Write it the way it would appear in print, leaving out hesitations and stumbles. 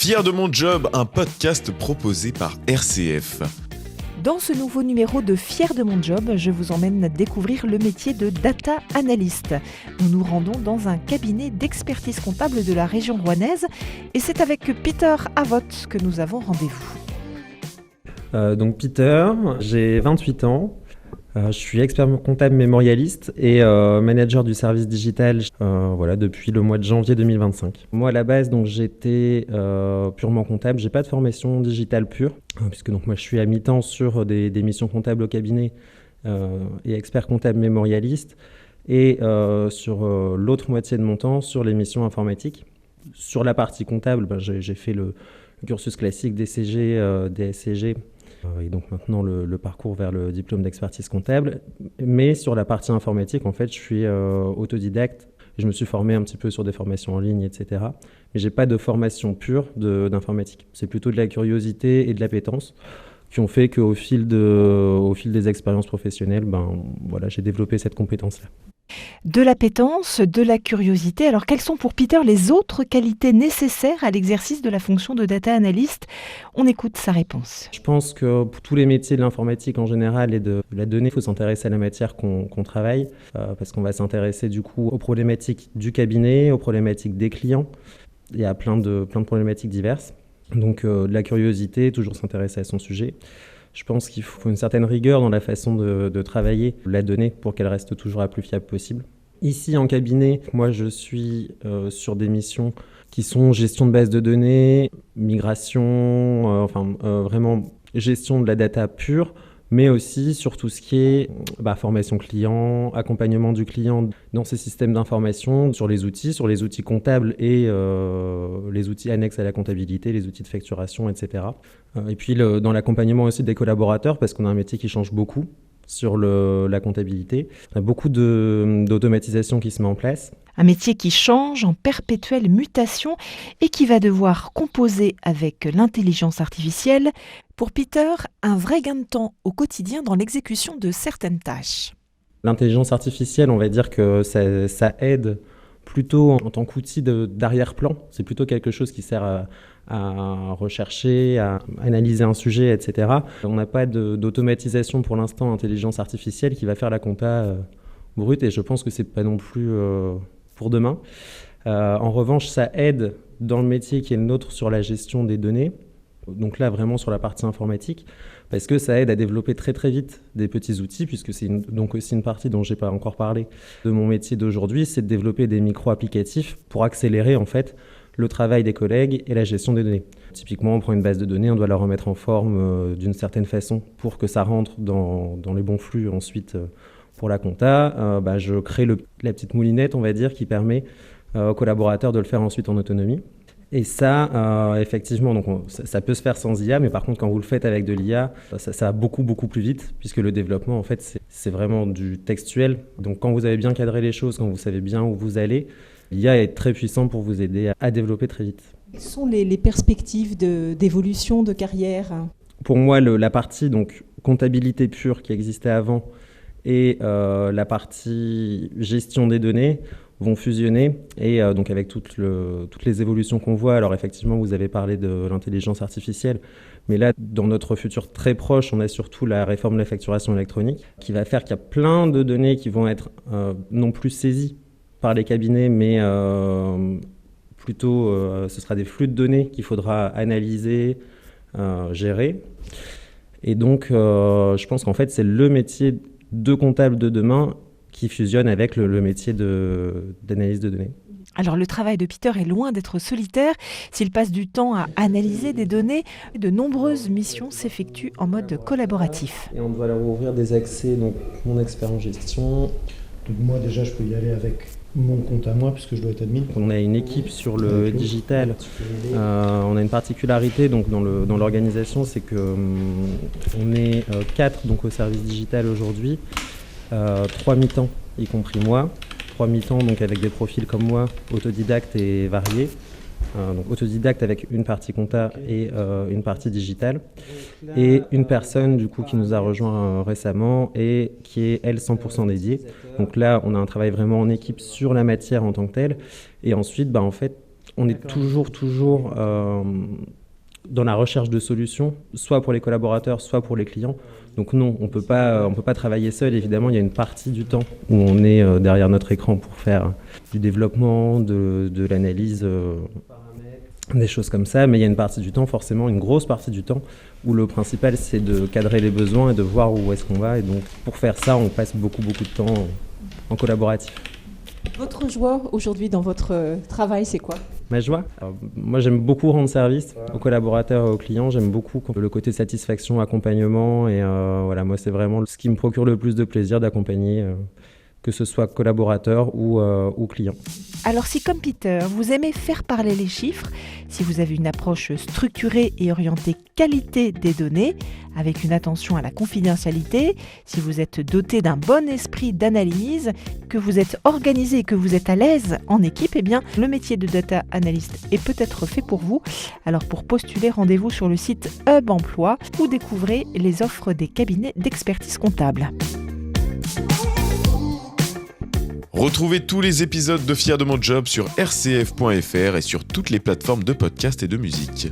Fier de mon job, un podcast proposé par RCF. Dans ce nouveau numéro de Fier de mon job, je vous emmène découvrir le métier de data analyst. Nous nous rendons dans un cabinet d'expertise comptable de la région rouennaise et c'est avec Peter Avot que nous avons rendez-vous. Donc Peter, j'ai 28 ans. Je suis expert comptable mémorialiste et manager du service digital depuis le mois de janvier 2025. Moi à la base donc j'étais purement comptable, j'ai pas de formation digitale pure puisque donc moi je suis à mi-temps sur des missions comptables au cabinet et expert comptable mémorialiste et sur l'autre moitié de mon temps sur les missions informatiques. Sur la partie comptable, j'ai fait le cursus classique DCG, DSCG. Et donc maintenant le parcours vers le diplôme d'expertise comptable. Mais sur la partie informatique, en fait, je suis autodidacte. Je me suis formé un petit peu sur des formations en ligne, etc. Mais je n'ai pas de formation pure d'informatique. C'est plutôt de la curiosité et de l'appétence qui ont fait qu'au fil des expériences professionnelles, j'ai développé cette compétence-là. De l'appétence, de la curiosité. Alors, quelles sont pour Peter les autres qualités nécessaires à l'exercice de la fonction de data analyst ? On écoute sa réponse. Je pense que pour tous les métiers de l'informatique en général et de la donnée, il faut s'intéresser à la matière qu'on travaille parce qu'on va s'intéresser du coup aux problématiques du cabinet, aux problématiques des clients. Il y a plein de problématiques diverses. Donc, de la curiosité, toujours s'intéresser à son sujet. Je pense qu'il faut une certaine rigueur dans la façon de travailler la donnée pour qu'elle reste toujours la plus fiable possible. Ici, en cabinet, moi, je suis sur des missions qui sont gestion de base de données, migration, vraiment gestion de la data pure, mais aussi sur tout ce qui est formation client, accompagnement du client dans ces systèmes d'information, sur les outils comptables et les outils annexes à la comptabilité, les outils de facturation, etc. Et puis dans l'accompagnement aussi des collaborateurs, parce qu'on a un métier qui change beaucoup sur la comptabilité. On a beaucoup d'automatisation qui se met en place. Un métier qui change en perpétuelle mutation et qui va devoir composer avec l'intelligence artificielle. Pour Peter, un vrai gain de temps au quotidien dans l'exécution de certaines tâches. L'intelligence artificielle, on va dire que ça aide plutôt en tant qu'outil d'arrière-plan. C'est plutôt quelque chose qui sert à rechercher, à analyser un sujet, etc. On n'a pas d'automatisation pour l'instant intelligence artificielle qui va faire la compta brute et je pense que c'est pas non plus pour demain. En revanche, ça aide dans le métier qui est le nôtre sur la gestion des données. Donc là, vraiment sur la partie informatique, parce que ça aide à développer très très vite des petits outils, puisque c'est donc aussi une partie dont je n'ai pas encore parlé de mon métier d'aujourd'hui, c'est de développer des micro-applicatifs pour accélérer en fait le travail des collègues et la gestion des données. Typiquement, on prend une base de données, on doit la remettre en forme d'une certaine façon pour que ça rentre dans les bons flux ensuite pour la compta. Je crée la petite moulinette, on va dire, qui permet aux collaborateurs de le faire ensuite en autonomie. Et ça, effectivement, donc ça peut se faire sans IA, mais par contre, quand vous le faites avec de l'IA, ça va beaucoup, beaucoup plus vite, puisque le développement, en fait, c'est vraiment du textuel. Donc, quand vous avez bien cadré les choses, quand vous savez bien où vous allez, l'IA est très puissant pour vous aider à développer très vite. Quelles sont les perspectives d'évolution de carrière ? Pour moi, la partie donc, comptabilité pure qui existait avant et la partie gestion des données vont fusionner et donc avec toutes les évolutions qu'on voit. Alors effectivement, vous avez parlé de l'intelligence artificielle, mais là, dans notre futur très proche, on a surtout la réforme de la facturation électronique qui va faire qu'il y a plein de données qui vont être non plus saisies par les cabinets, mais plutôt ce sera des flux de données qu'il faudra analyser, gérer. Et donc, je pense qu'en fait, c'est le métier de comptable de demain qui fusionne avec le métier d'analyse de données. Alors le travail de Peter est loin d'être solitaire. S'il passe du temps à analyser des données, de nombreuses missions s'effectuent en mode collaboratif. Et on doit leur ouvrir des accès, donc mon expert en gestion. Donc moi déjà je peux y aller avec mon compte à moi puisque je dois être admin. On a une équipe sur le digital. On a une particularité donc dans l'organisation, c'est que on est 4 donc au service digital aujourd'hui. 3 mi-temps, y compris moi. 3 mi-temps donc avec des profils comme moi, autodidactes et variés. Donc autodidacte avec une partie compta et une partie digitale. Et une personne du coup qui nous a rejoint récemment et qui est elle 100% dédiée. Donc là on a un travail vraiment en équipe sur la matière en tant que telle. Et ensuite en fait On est toujours dans la recherche de solutions, soit pour les collaborateurs, soit pour les clients. Donc non, on peut pas travailler seul. Évidemment, il y a une partie du temps où on est derrière notre écran pour faire du développement, de l'analyse, des choses comme ça. Mais il y a une partie du temps, forcément, une grosse partie du temps, où le principal, c'est de cadrer les besoins et de voir où est-ce qu'on va. Et donc, pour faire ça, on passe beaucoup de temps en collaboratif. Votre joie aujourd'hui dans votre travail, c'est quoi ? Ma joie, moi j'aime beaucoup rendre service aux collaborateurs et aux clients, j'aime beaucoup le côté satisfaction, accompagnement et voilà, moi c'est vraiment ce qui me procure le plus de plaisir d'accompagner, que ce soit collaborateur ou client. Alors si comme Peter, vous aimez faire parler les chiffres, si vous avez une approche structurée et orientée qualité des données, avec une attention à la confidentialité, si vous êtes doté d'un bon esprit d'analyse, que vous êtes organisé et que vous êtes à l'aise en équipe, eh bien le métier de data analyst est peut-être fait pour vous. Alors pour postuler, rendez-vous sur le site Hub Emploi où découvrez les offres des cabinets d'expertise comptable. Retrouvez tous les épisodes de Fier de mon job sur rcf.fr et sur toutes les plateformes de podcast et de musique.